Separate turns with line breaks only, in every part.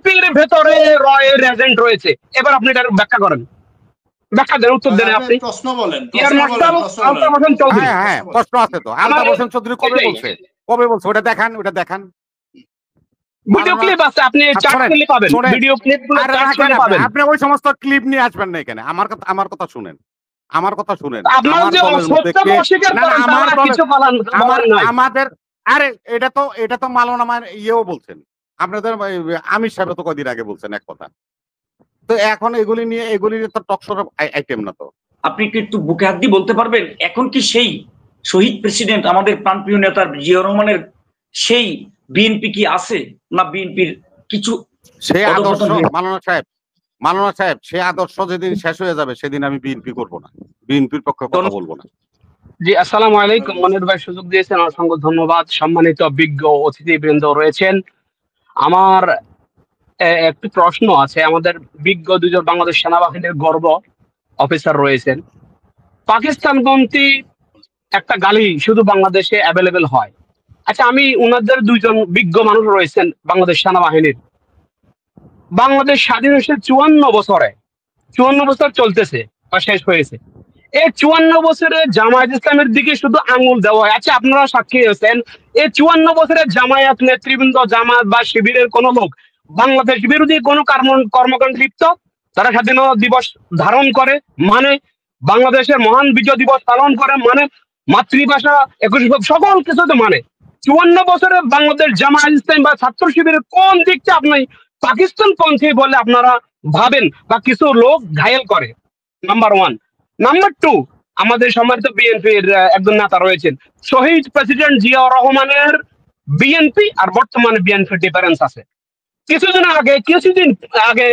বিএনপির ভেতরে রয়ের এজেন্ট রয়েছে। এবার আপনি এটা ব্যাখ্যা করেন, ব্যাখ্যা দেন, উত্তর দেন আপনি।
প্রশ্ন বলেন,
ইয়ার মার্শাল আলতাফ হোসেন চৌধুরী।
হ্যাঁ প্রশ্ন আছে তো। আলতাফ হোসেন চৌধুরী কবে বলছে ওটা দেখান, ওটা দেখান।
ভিডিও ক্লিপ আছে, আপনি চার্ট করলে পাবেন, ভিডিও ক্লিপগুলো চার্ট করলে পাবেন।
আপনি ওই সমস্ত ক্লিপ নিয়ে আসবেন না এখানে। আমার কথা শুনেন, আমার কথা শুনেন।
আপনারা যে সত্যকে অস্বীকার করেন তারা কিছু বলার নাই।
আমাদের আরে এটা তো মালানা আমার ইয়েও বলছেন, আপনাদের আমির সাহেব তো কদিন আগে বলছেন এক কথা। তো এখন এগুলি নিয়ে তো টকশোর আইটেম না তো।
আপনি কি একটু বুকে হাত দিয়ে বলতে পারবেন এখন কি সেই শহীদ প্রেসিডেন্ট আমাদের প্রাণপ্রিয় নেতা জিয়াউর রহমানের সেই বিএনপি কি আছে, না বিএনপির কিছু
সেই আদর্শ মালানা সাহেব সেই আদর্শ যেদিন শেষ হয়ে যাবে সেদিন আমি বিএনপি করব না, বিএনপির পক্ষে কথা বলবো না।
জি, আসসালামু আলাইকুম। মনির ভাই সুযোগ দিয়েছেন, অসংখ্য ধন্যবাদ। সম্মানিত বিজ্ঞ অতিথিবৃন্দ রয়েছেন। আমার একটি প্রশ্ন আছে। আমাদের বিজ্ঞ দুজন বাংলাদেশ সেনাবাহিনীর গর্ব অফিসার রয়েছেন। পাকিস্তানপন্থী একটা গালি শুধু বাংলাদেশে অ্যাভেলেবেল হয়। আচ্ছা, আমি উনাদের দুইজন বিজ্ঞ মানুষ রয়েছেন বাংলাদেশ সেনাবাহিনীর। বাংলাদেশ স্বাধীন হয়েছে 54 বছর চলতেছে বা শেষ হয়েছে। এই 54 বছরে জামায়াত ইসলামের দিকে শুধু আঙুল দেওয়া হয়। আচ্ছা, আপনারা সাক্ষী হয়েছেন এই 54 বছরে জামায়াত নেতৃবৃন্দ, জামায়াত বা শিবিরের কোন লোক বাংলাদেশ বিরোধী কোন কর্মকাণ্ডে লিপ্ত? তারা স্বাধীনতা দিবস ধারণ করে, মানে বাংলাদেশের মহান বিজয় দিবস পালন করে, মানে মাতৃভাষা 21 সকল কিছুতে মানে। 54 বছরে বাংলাদেশ জামায়াত ইসলাম বা ছাত্র শিবিরের কোন দিকটা আপনি পাকিস্তান পন্থী বলে আপনারা ভাবেন বা কিছু লোক ঘায়েল করে? নাম্বার 1। নাম্বার 2, আমাদের সম্মানিত বিএনপির একজন নেতা রয়েছেন, শহীদ প্রেসিডেন্ট জিয়াউর রহমানের বিএনপি আর বর্তমানে বিএনপির ডিফারেন্স আছে। কিছুদিন আগে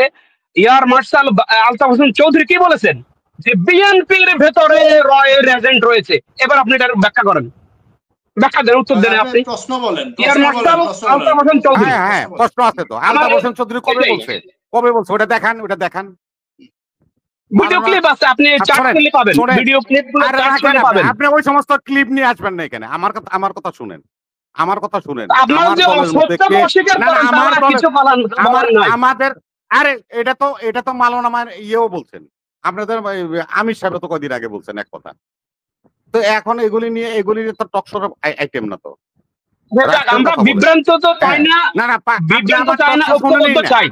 এয়ার মার্শাল আলতাফ হোসেন চৌধুরী কি বলেছেন যে বিএনপির ভেতরে রয়ের এজেন্ট রয়েছে। এবার আপনি এটা ব্যাখ্যা করেন, ব্যাখ্যা দেন, উত্তর দেন আপনি।
প্রশ্ন বলেন,
এয়ার মার্শাল আলতাফ হোসেন চৌধুরী।
হ্যাঁ প্রশ্ন আছে তো। আলতাফ হোসেন চৌধুরী কবে বলছে ওটা দেখান, ওটা দেখান।
ভিডিও ক্লিপ আছে, আপনি চার্ট করলে পাবেন, ভিডিও ক্লিপগুলো চার্ট করলে পাবেন।
আপনি ওই সমস্ত ক্লিপ নিয়ে আসবেন না এখানে। আমার কথা শুনেন, আমার কথা শুনেন।
আপনারা যে সত্যকে অস্বীকার করেন তারা কিছু বলার নাই।
আমাদের আরে এটা তো মালানা আমার ইয়েও বলছেন, আপনাদের আমির সাহেব তো কদিন আগে বলছেন এক কথা। তো এখন এগুলি তো টকশোর আইটেম না তো।
আমরা বিভ্রান্ত তো চাই না, বিভ্রান্ত চাই না, ঐক্যবদ্ধ চাই।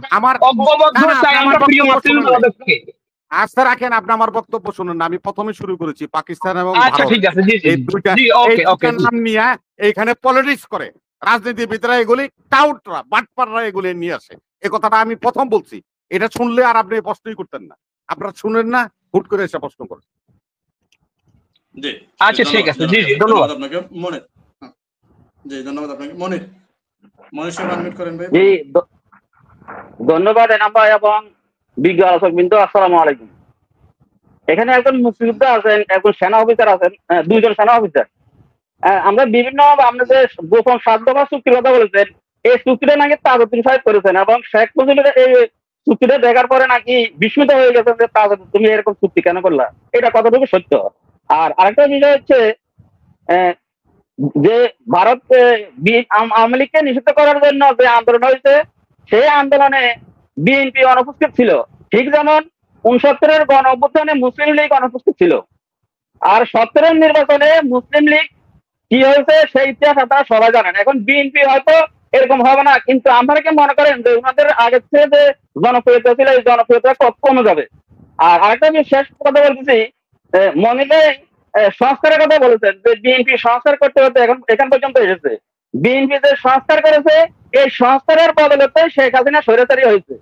ঐক্যবদ্ধ চাই আমরা প্রিয় মাতৃভূমিকে।
আস্থা রাখেন, আপনি আমার বক্তব্য শুনুন না। আমি প্রথমে শুরু করেছি পাকিস্তান এবং
আচ্ছা ঠিক আছে, জি
এই দুইটা নাম নিয়ে এইখানে পলিটিক্স করে রাজনীতিবিদরা, এগুলি টাউটরা বাটপাররা এগুলি নিয়ে আসে। এই কথাটা আমি প্রথম বলছি। এটা শুনলে আর আপনি প্রশ্নই করতেন না। আপনারা শুনেন না, হুট করে এসে প্রশ্ন করেন।
আচ্ছা ঠিক আছে, জি জি, ধন্যবাদ
আপনাকে। মনির, জি ধন্যবাদ আপনাকে। মনির সাহেব আনমিউট করেন ভাই।
জি ধন্যবাদ এনাম ভাই এবং বিজ্ঞ আলোচক বিন্দু। আসসালামু আলাইকুম। এখানে একজন মুক্তিযোদ্ধা আছেন, একজন সেনা অফিসার আছেন, দুইজন সেনা অফিসার। আমরা বিভিন্ন আপনাদের গোপন 7 দফা চুক্তির কথা বলেছেন। এই চুক্তিটা নাকি তাজউদ্দিন সাহেব করেছেন এবং শেখ মুজিবের এই চুক্তিটা দেখার পরে নাকি বিস্মিত হয়ে গেছেন যে তাজউদ্দিন তুমি এরকম চুক্তি কেন করলা। এটা কতটুকু সত্য? আর আরেকটা বিষয় হচ্ছে যে ভারত আওয়ামী লীগকে নিষিদ্ধ করার জন্য যে আন্দোলন হয়েছে, সেই আন্দোলনে বিএনপি অনুপস্থিত ছিল, ঠিক যেমন 69-এর গণ অভ্যুত্থানে মুসলিম লীগ অনুপস্থিত ছিল। আর 70-এর নির্বাচনে মুসলিম লীগ কি হয়েছে সেই ইতিহাস আপনারা সবাই জানেন। এখন বিএনপি হয়তো এরকম হবে না, কিন্তু আপনারা কি মনে করেন যে ওনাদের আগের থেকে যে জনপ্রিয়তা ছিল এই জনপ্রিয়তা কমে যাবে? আর আরেকটা আমি শেষ কথা বলতেছি, মনির সংস্কারের কথা বলেছেন যে বিএনপি সংস্কার করতে হতে এখন পর্যন্ত এসেছে। বিএনপি যে সংস্কার করেছে এই সংস্কারের বদলতে শেখ হাসিনা স্বৈরাচারী হয়েছে।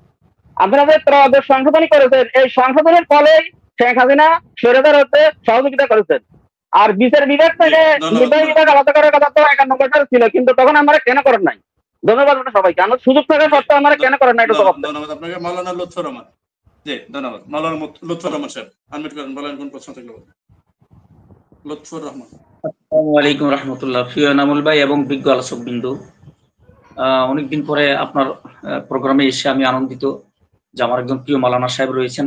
আপনারা যে ত্রয়োদশ সংশোধনী করেছেন এই সংশোধনের ফলেই শেখ হাসিনা স্বৈরাচার হতে সহযোগিতা করেছেন। আর বিচার বিভাগ থেকে নির্বাহী বিভাগ আলাদা করার কথা তো 91 সালে ছিল, কিন্তু তখন আমরা কেন করেন নাই? ধন্যবাদ সবাইকে। আমরা সুযোগ থাকা সত্ত্বেও আমরা কেন করেন নাই?
ধন্যবাদ আপনাকে। মাওলানা লুৎফর রহমান। জি ধন্যবাদ। মাওলানা লুৎফর রহমান সাহেব আনমিউট করেন, বলেন কোন প্রশ্ন থাকলে বলেন। লুৎফর রহমান।
আসসালামু আলাইকুম রাহমাতুল্লাহ। প্রিয় এনামুল ভাই এবং বিজ্ঞ আলোচক বিন্দু, অনেকদিন পরে আপনার প্রোগ্রামে এসে আমি আনন্দিত যে আমার একজন প্রিয় মাওলানা সাহেব রয়েছেন।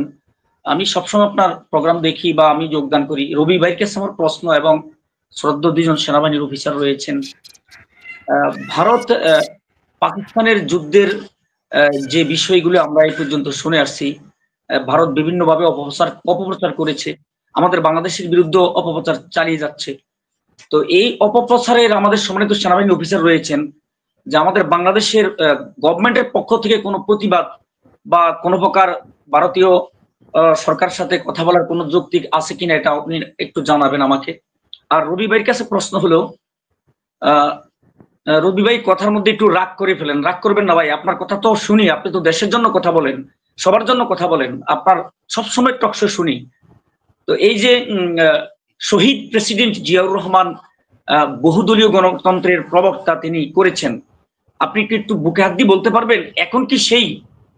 আমি সবসময় আপনার প্রোগ্রাম দেখি বা আমি যোগদান করি। রবি ভাইয়ের কাছে আমার প্রশ্ন এবং শ্রদ্ধা দুজন সেনাবাহিনীর অফিসার রয়েছেন। ভারত পাকিস্তানের যুদ্ধের যে বিষয়গুলো আমরা এই পর্যন্ত শুনে আসছি, ভারত বিভিন্নভাবে অপপ্রচার করেছে, আমাদের বাংলাদেশের বিরুদ্ধে অপপ্রচার চালিয়ে যাচ্ছে। তো এই অপপ্রচারের আমাদের সম্মানিত সেনাবাহিনী অফিসার রয়েছেন, যে আমাদের বাংলাদেশের গভর্নমেন্টের পক্ষ থেকে কোনো প্রতিবাদ বা কোনো প্রকার ভারতীয় সরকার সাথে কথা বলার কোনো যৌক্তিক আছে কিনা, এটা আপনি একটু জানাবেন আমাকে। আর রবি ভাইয়ের কাছে প্রশ্ন হলো, রবি ভাই কথার মধ্যে একটু রাগ করে ফেলেন, রাগ করবেন না ভাই, আপনার কথা তো শুনি, আপনি তো দেশের জন্য কথা বলেন, সবার জন্য কথা বলেন, আপনার সবসময় টকশো শুনি। তো এই যে শহীদ প্রেসিডেন্ট জিয়াউর রহমান বহুদলীয় গণতন্ত্রের প্রবক্তা তিনি করেছেন, আপনি কি একটু বুকে হাত দিয়ে বলতে পারবেন এখন কি সেই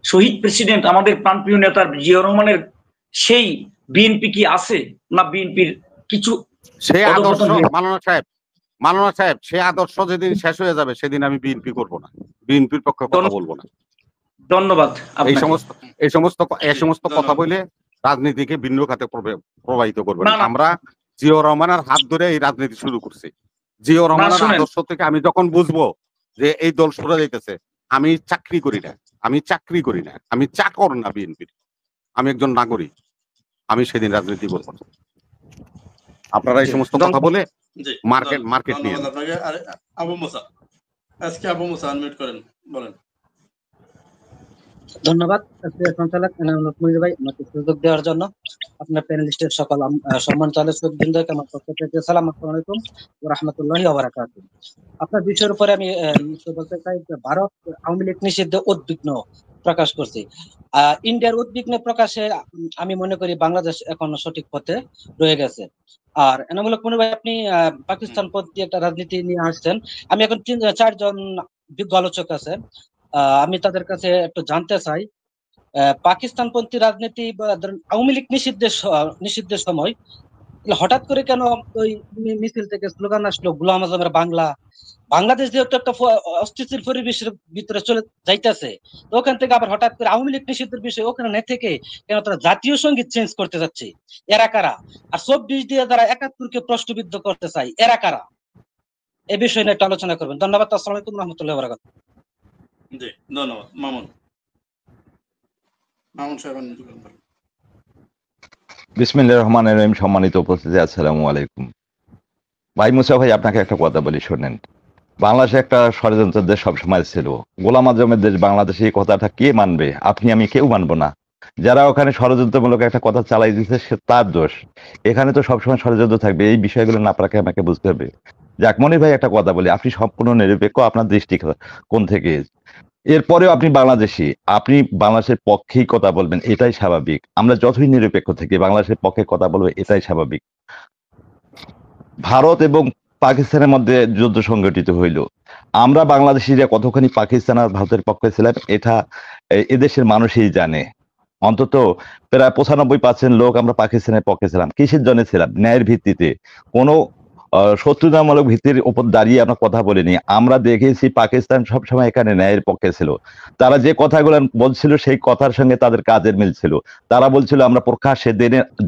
শহীদ প্রেসিডেন্ট আমাদের প্রাণপ্রিয় নেতা জিয়াউর রহমানের সেই বিএনপি কি আছে, না বিএনপির কিছু
সে আদর্শ মাওলানা সাহেব সে আদর্শ যেদিন শেষ হয়ে যাবে সেদিন আমি বিএনপি করব না, বিএনপির পক্ষে কথা বলবো না।
ধন্যবাদ।
এই সমস্ত কথা বলে রাজনীতিকে ভিন্ন খাতে প্রবাহিত করবে না। আমরা জিয়াউর রহমানের হাত ধরে এই রাজনীতি শুরু করছি। জিয়াউর রহমানের আদর্শ থেকে আমি যখন বুঝবো যে এই দল সরে যাইতেছে, আমি চাকরি করি না, আমি চাকর না বিএনপির, আমি একজন নাগরিক, আমি সেদিন রাজনীতি করবো না। আপনারা এই সমস্ত কথা বলে মার্কেট নিয়ে
আবু মুসা, আজকে আবু মুসা আনমিউট করেন, বলেন।
ধন্যবাদ সঞ্চালক মনির ভাই আমাকে সুযোগ দেওয়ার জন্য। আপনার প্যানেলিস্টের সকল সম্মানিত আলোচকবৃন্দকে আমার পক্ষ থেকে আসসালামু আলাইকুম ওয়া রাহমাতুল্লাহি ওয়া বারাকাতুহু। আপনার বিষয়ের উপরে আমি বলতে চাই যে ভারত আওয়ামী লীগ নিষিদ্ধে উদ্বিগ্ন প্রকাশ করছি। ইন্ডিয়ার উদ্বিগ্ন প্রকাশে আমি মনে করি বাংলাদেশ এখন সঠিক পথে রয়ে গেছে। আর এনামূলক মনির ভাই, আপনি পাকিস্তান পন্থী একটা রাজনীতি নিয়ে আসছেন। আমি এখন 4জন বিজ্ঞ আলোচক আছে, আমি তাদের কাছে একটু জানতে চাই, পাকিস্তানপন্থী রাজনীতি বা আওয়ামী লীগ নিষিদ্ধের সময় হঠাৎ করে কেন ওই মিছিল থেকে স্লোগান আসলো গোলাম আজমের বাংলাদেশ যেহেতু একটা অস্থিতিশীল পরিবেশের ভিতরে চলে যাইতেছে, তো ওখান থেকে আবার হঠাৎ করে আওয়ামী লীগ নিষিদ্ধের বিষয় ওখানে থেকে কেন তারা জাতীয় সঙ্গীত চেঞ্জ করতে যাচ্ছে? এরা কারা? আর 24 দিয়ে তারা 71-কে প্রশ্নবিদ্ধ করতে চাই, এরা কারা? এই বিষয় নিয়ে একটু আলোচনা করবেন। ধন্যবাদ। আসসালামু আলাইকুম ওয়া রাহমাতুল্লাহি ওয়া বারাকাতুহু।
জি, ধন্যবাদ। মামুন সাহেব,
বিসমিল্লাহির রহমানির রহিম। সম্মানিত উপস্থিতি, আসসালামু আলাইকুম। ভাই মুসা ভাই, আপনাকে একটা কথা বলি, শোনেন। বাংলাদেশে একটা ষড়যন্ত্রের দেশ সবসময় ছিল, গোলাম আজমের দেশ বাংলাদেশে, এই কথাটা কে মানবে? আপনি আমি কেউ মানবো না। যারা ওখানে ষড়যন্ত্রমূলক একটা কথা চালাই দিচ্ছে সে তার দোষ। এখানে তো সবসময় ষড়যন্ত্র থাকবে, এই বিষয়গুলো না আপনাকে আমাকে বুঝতে হবে। যাক, মনির ভাই একটা কথা বলি, আপনি সম্পূর্ণ নিরপেক্ষ আপনার দৃষ্টিকোণ থেকে, এরপরেও আপনি বাংলাদেশি, আপনি বাংলাদেশের পক্ষেই কথা বলবেন, এটাই স্বাভাবিক। আমরা যতই নিরপেক্ষ থেকে বাংলাদেশের পক্ষে কথা বলবো, এটাই স্বাভাবিক। ভারত এবং পাকিস্তানের মধ্যে যুদ্ধ সংঘটিত হইল, আমরা বাংলাদেশিরা কতখানি পাকিস্তান আর ভারতের পক্ষে ছিলাম এটা এদেশের মানুষই জানে। অন্তত প্রায় 95% লোক আমরা পাকিস্তানের পক্ষে ছিলাম। কিসের জন্য ছিলাম? ন্যায়ের ভিত্তিতে, কোনো শত্রুতামূলক ভিত্তির উপর দাঁড়িয়ে আমরা কথা বলিনি। আমরা দেখেছি পাকিস্তান সবসময় এখানে ন্যায়ের পক্ষে ছিল। তারা যে কথাগুলো বলছিল সেই কথার সঙ্গে তাদের কাজের মিল ছিল। তারা বলছিল আমরা প্রকাশ্যে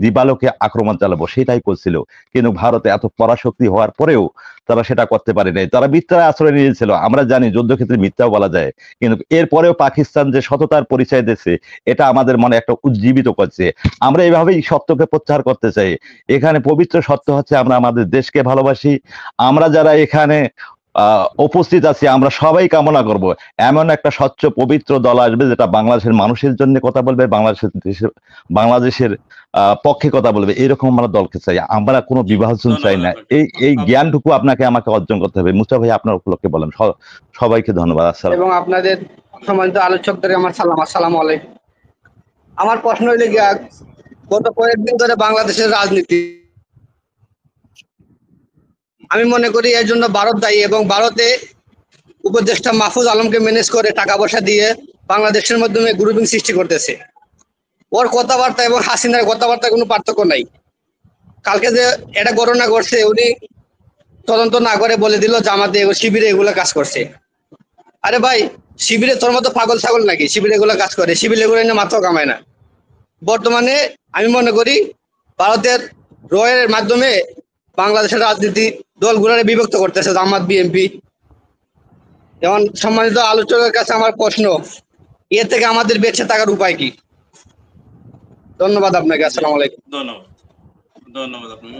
দিবালোকে আক্রমণ চালাবো, সেটাই করছিল। কিন্তু ভারতে এত পরাশক্তি হওয়ার পরেও তারা সেটা করতে পারে নাই, তারা মিথ্যার আশ্রয় নিয়েছিল। আমরা জানি যুদ্ধক্ষেত্রে মিথ্যাও বলা যায়, কিন্তু এরপরেও পাকিস্তান যে সততার পরিচয় দিচ্ছে এটা আমাদের মনে একটা উজ্জীবিত করছে। আমরা এইভাবেই সত্যকে প্রত্যাহার করতে চাই। এখানে পবিত্র সত্য হচ্ছে আমরা আমাদের দেশকে ভালোবাসি। আমরা যারা এখানে উপস্থিত আছি আমরা সবাই কামনা করব এমন একটা স্বচ্ছ পবিত্র দল আসবে যেটা বাংলাদেশের মানুষের জন্য কথা বলবে, বাংলাদেশের পক্ষে কথা বলবে। এরকম আমরা দলকে চাই, আমরা কোনো বিভাজন চাই না। এই জ্ঞানটুকু আপনাকে আমাকে অর্জন করতে হবে। মুস্তা ভাই, আপনার উপলক্ষে বলেন। সবাইকে ধন্যবাদ। আসসালাম।
এবং আপনাদের সম্মানিত আলোচকদের আমার সালাম, আসসালামু আলাইকুম। আমার প্রশ্ন হইলে গিয়া, গত কয়েকদিন ধরে বাংলাদেশের রাজনীতি আমি মনে করি এর জন্য ভারত দায়ী, এবং ভারতে উপদেষ্টা মাহফুজ আলমকে ম্যানেজ করে টাকা পয়সা দিয়ে বাংলাদেশের মাধ্যমে গ্রুপিং সৃষ্টি করতেছে। ওর কথাবার্তা এবং হাসিনার কথাবার্তা কোনো পার্থক্য নাই। কালকে যে এটা ঘটনা ঘটছে, উনি তদন্ত না করে বলে দিল জামাতে শিবিরে এগুলো কাজ করছে। আরে ভাই, শিবিরে তোর মতো পাগল ছাগল নাকি শিবিরে এগুলো কাজ করে? শিবিরে এগুলো এনে মাত্র কামায় না। বর্তমানে আমি মনে করি ভারতের রয়ের মাধ্যমে বাংলাদেশের রাজনীতি দলগুলোরে বিভক্ত করতেছে, জামাত বিএনপি। যেমন সম্মানিত আলোচকের কাছে আমার প্রশ্ন, এর থেকে আমাদের বেঁচে থাকার উপায় কি? ধন্যবাদ আপনাকে। আসসালামু আলাইকুম।
ধন্যবাদ আপনাকে।